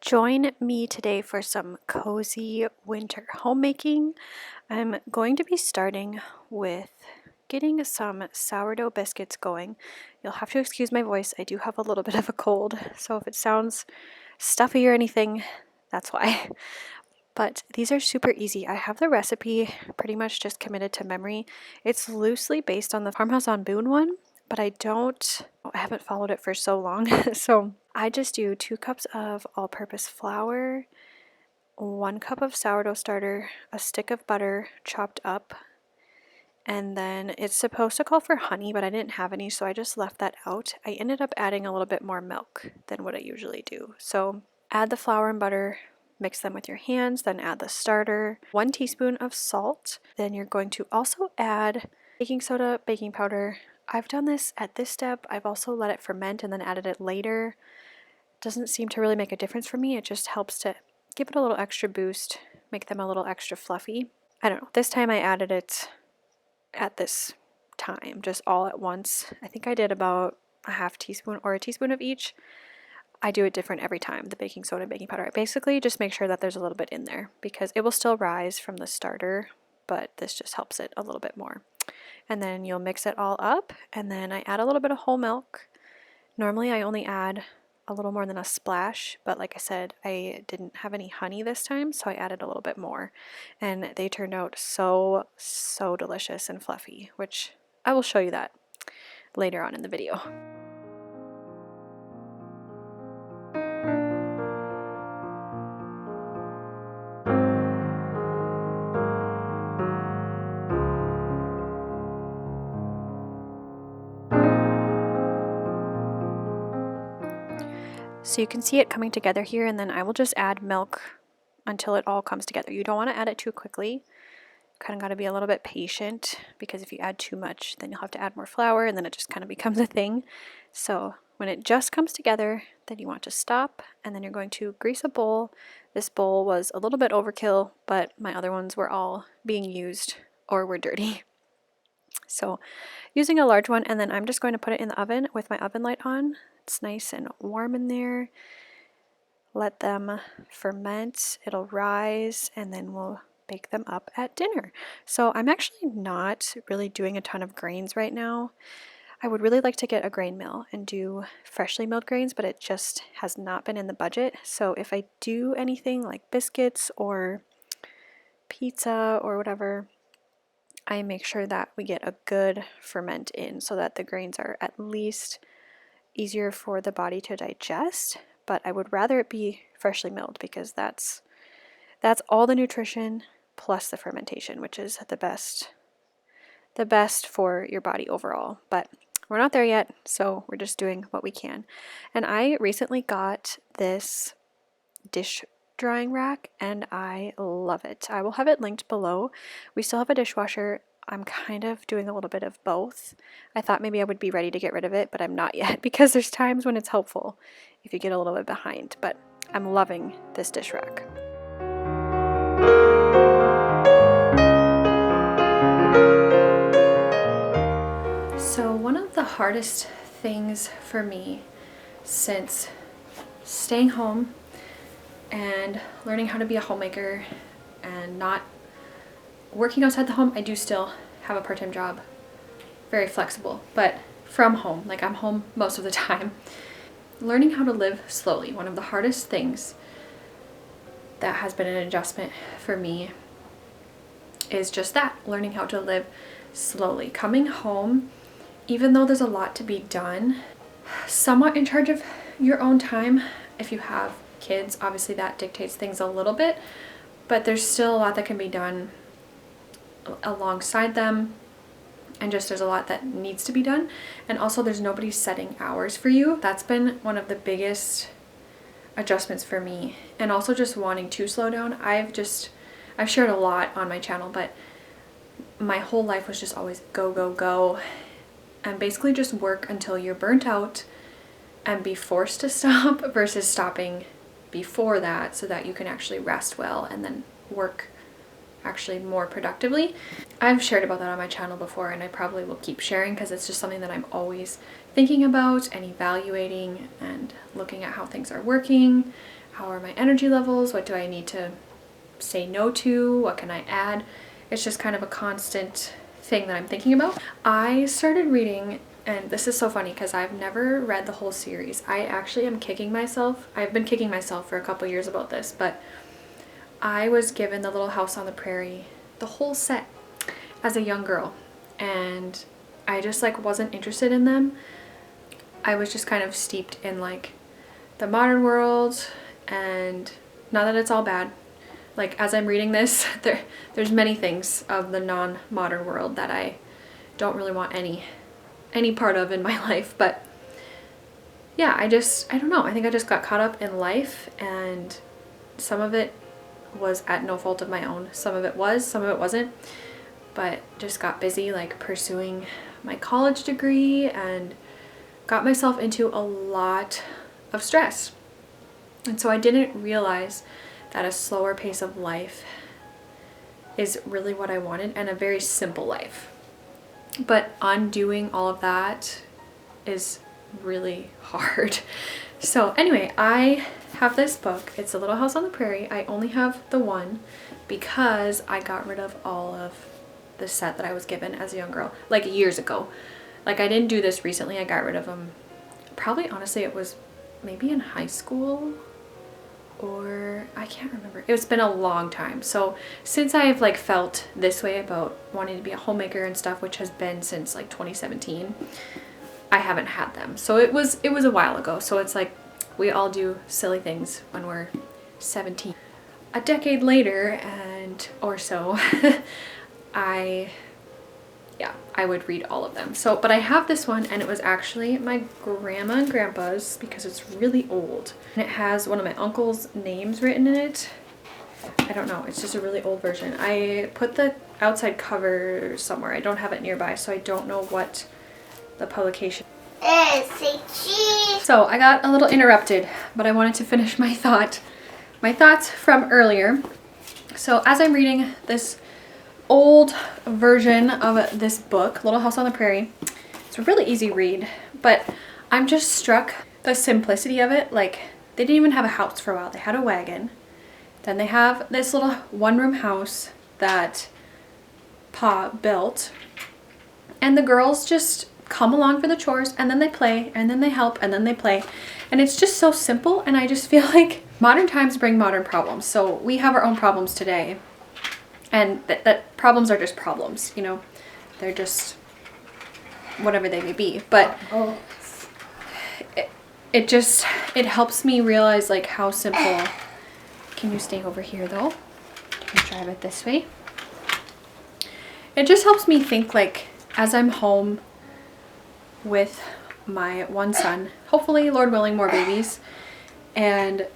Join me today for some cozy winter homemaking. I'm going to be starting with getting some sourdough biscuits going. You'll have to excuse my voice. I do have a little bit of a cold, so if it sounds stuffy or anything, that's why. But these are super easy. I have the recipe pretty much just committed to memory. It's loosely based on the Farmhouse on Boone one, but I haven't followed it for so long. So I just do 2 cups of all-purpose flour, 1 cup of sourdough starter, a stick of butter chopped up, and then it's supposed to call for honey, but I didn't have any, so I just left that out. I ended up adding a little bit more milk than what I usually do. So add the flour and butter, mix them with your hands, then add the starter, 1 teaspoon of salt. Then you're going to also add baking soda, baking powder. I've done this at this step. I've also let it ferment and then added it later. Doesn't seem to really make a difference for me. It just helps to give it a little extra boost, make them a little extra fluffy. I don't know. This time I added it at this time, just all at once. I think I did about a half teaspoon or a teaspoon of each. I do it different every time, the baking soda and baking powder. I basically just make sure that there's a little bit in there because it will still rise from the starter, but this just helps it a little bit more. And then you'll mix it all up, and then I add a little bit of whole milk. Normally I only add a little more than a splash, but like I said, I didn't have any honey this time, so I added a little bit more. And they turned out so delicious and fluffy, which I will show you that later on in the video. So you can see it coming together here, and then I will just add milk until it all comes together. You don't want to add it too quickly. Kind of got to be a little bit patient because if you add too much, then you'll have to add more flour and then it just kind of becomes a thing. So when it just comes together, then you want to stop, and then you're going to grease a bowl. This bowl was a little bit overkill, but my other ones were all being used or were dirty. So using a large one, and then I'm just going to put it in the oven with my oven light on. It's nice and warm in there. Let them ferment, it'll rise, and then we'll bake them up at dinner. So I'm actually not really doing a ton of grains right now. I would really like to get a grain mill and do freshly milled grains, but it just has not been in the budget. So if I do anything like biscuits or pizza or whatever, I make sure that we get a good ferment in so that the grains are at least easier for the body to digest. But I would rather it be freshly milled because that's all the nutrition plus the fermentation, which is the best for your body overall. But we're not there yet, so we're just doing what we can. And I recently got this dish drying rack and I love it. I will have it linked below. We still have a dishwasher. I'm kind of doing a little bit of both. I thought maybe I would be ready to get rid of it, but I'm not yet because there's times when it's helpful if you get a little bit behind. But I'm loving this dish rack. So one of the hardest things for me since staying home and learning how to be a homemaker and not working outside the home, I do still have a part-time job, very flexible, but from home, like I'm home most of the time. Learning how to live slowly, one of the hardest things that has been an adjustment for me is just that, learning how to live slowly. Coming home, even though there's a lot to be done, somewhat in charge of your own time. If you have kids, obviously that dictates things a little bit, but there's still a lot that can be done alongside them, and just there's a lot that needs to be done. And also there's nobody setting hours for you. That's been one of the biggest adjustments for me, and also just wanting to slow down. I've shared a lot on my channel, but my whole life was just always go, go, go, and basically just work until you're burnt out and be forced to stop versus stopping before that so that you can actually rest well and then work actually more productively. I've shared about that on my channel before, and I probably will keep sharing because it's just something that I'm always thinking about and evaluating and looking at how things are working, how are my energy levels, what do I need to say no to, what can I add. It's just kind of a constant thing that I'm thinking about. I started reading, and this is so funny because I've never read the whole series. I actually am kicking myself. I've been kicking myself for a couple years about this, but I was given The Little House on the Prairie, the whole set, as a young girl, and I just like wasn't interested in them. I was just kind of steeped in like the modern world, and not that it's all bad. Like as I'm reading this, there's many things of the non-modern world that I don't really want any part of in my life. But yeah, I don't know. I think I just got caught up in life, and some of it was at no fault of my own. Some of it was, some of it wasn't. But just got busy like pursuing my college degree and got myself into a lot of stress. And so I didn't realize that a slower pace of life is really what I wanted, and a very simple life. But undoing all of that is really hard. So anyway, I have this book. It's A Little House on the Prairie. I only have the one because I got rid of all of the set that I was given as a young girl, like years ago. Like I didn't do this recently. I got rid of them. Probably, honestly, it was maybe in high school, or I can't remember. It's been a long time. So since I've like felt this way about wanting to be a homemaker and stuff, which has been since like 2017, I haven't had them. So it was a while ago. So it's like we all do silly things when we're 17. A decade later and or so, I would read all of them. So, but I have this one, and it was actually my grandma and grandpa's because it's really old. And it has one of my uncle's names written in it. I don't know, it's just a really old version. I put the outside cover somewhere. I don't have it nearby, so I don't know what the publication. So I got a little interrupted, but I wanted to finish my thoughts from earlier. So as I'm reading this old version of this book, Little House on the Prairie, it's a really easy read, but I'm just struck the simplicity of it. Like they didn't even have a house for a while. They had a wagon. Then they have this little one-room house that Pa built, and the girls just come along for the chores, and then they play, and then they help, and then they play, and it's just so simple. And I just feel like modern times bring modern problems. So we have our own problems today, and that problems are just problems, you know, they're just whatever they may be. But it helps me realize like how simple. Can you stay over here though? You can drive it this way. It just helps me think, like, as I'm home with my one son, hopefully, Lord willing, more babies, and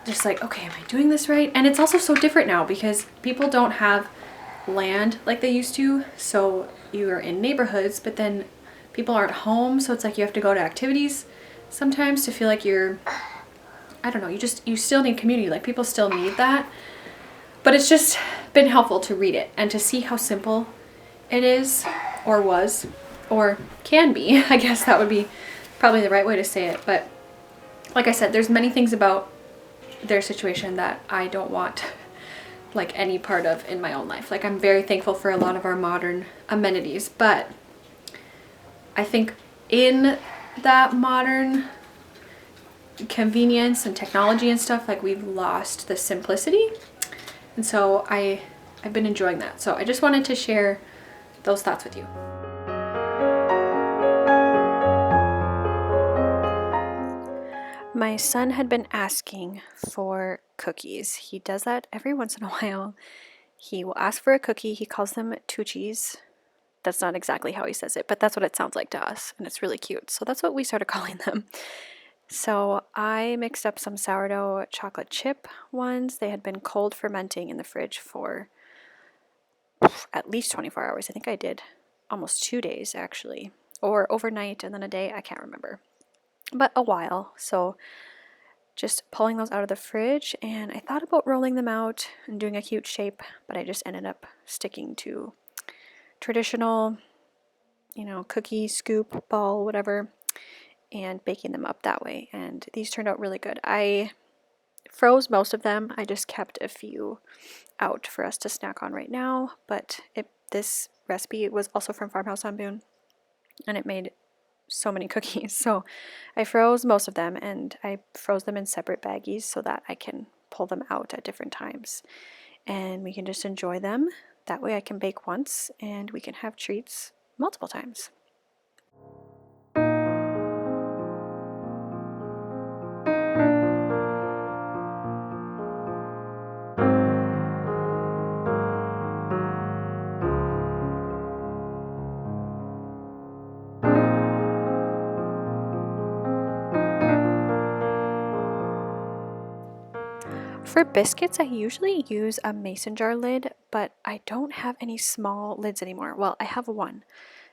just like, okay, am I doing this right? And it's also so different now because people don't have land like they used to. So you are in neighborhoods, but then people aren't home. So it's like you have to go to activities sometimes to feel like you're, I don't know, you still need community. Like people still need that. But it's just been helpful to read it and to see how simple it is, or was, or can be. I guess that would be probably the right way to say it. But like I said, there's many things about their situation that I don't want like any part of in my own life. Like I'm very thankful for a lot of our modern amenities, but I think in that modern convenience and technology and stuff, like we've lost the simplicity. And so I've been enjoying that. So I just wanted to share those thoughts with you. My son had been asking for cookies. He does that every once in a while. He will ask for a cookie. He calls them Tucci's. That's not exactly how he says it, but that's what it sounds like to us, and it's really cute. So that's what we started calling them. So I mixed up some sourdough chocolate chip ones. They had been cold fermenting in the fridge for at least 24 hours. I think I did almost 2 days actually, or overnight and then a day. I can't remember, but a while. So just pulling those out of the fridge, and I thought about rolling them out and doing a cute shape, but I just ended up sticking to traditional, you know, cookie scoop ball, whatever, and baking them up that way. And these turned out really good. I froze most of them. I just kept a few out for us to snack on right now, but this recipe was also from Farmhouse on Boone, and it made so many cookies. So I froze most of them, and I froze them in separate baggies so that I can pull them out at different times, and we can just enjoy them. That way I can bake once and we can have treats multiple times. For biscuits, I usually use a mason jar lid, but I don't have any small lids anymore. Well, I have one,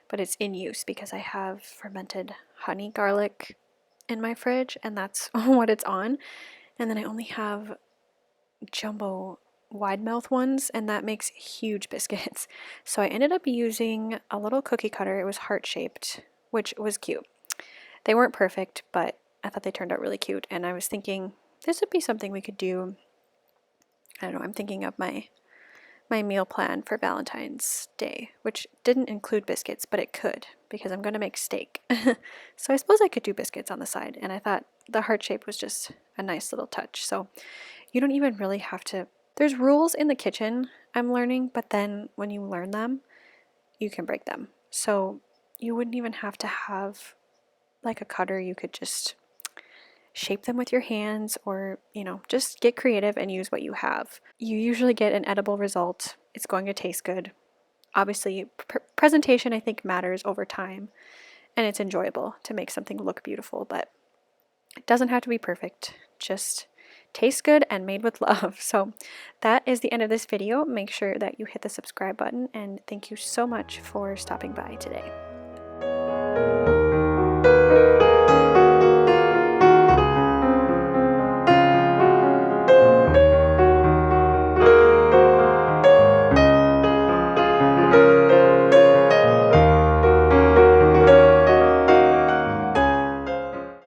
but it's in use because I have fermented honey garlic in my fridge, and that's what it's on. And then I only have jumbo wide mouth ones, and that makes huge biscuits. So I ended up using a little cookie cutter. It was heart shaped, which was cute. They weren't perfect, but I thought they turned out really cute, and I was thinking this would be something we could do. I don't know, I'm thinking of my meal plan for Valentine's Day, which didn't include biscuits, but it could because I'm going to make steak. So I suppose I could do biscuits on the side, and I thought the heart shape was just a nice little touch. So you don't even really have to, there's rules in the kitchen I'm learning, but then when you learn them, you can break them. So you wouldn't even have to have like a cutter. You could just shape them with your hands, or just get creative and use what you have. You usually get an edible result. It's going to taste good. Obviously, presentation I think matters over time, and it's enjoyable to make something look beautiful, but it doesn't have to be perfect. Just tastes good and made with love. So that is the end of this video. Make sure that you hit the subscribe button, and thank you so much for stopping by today.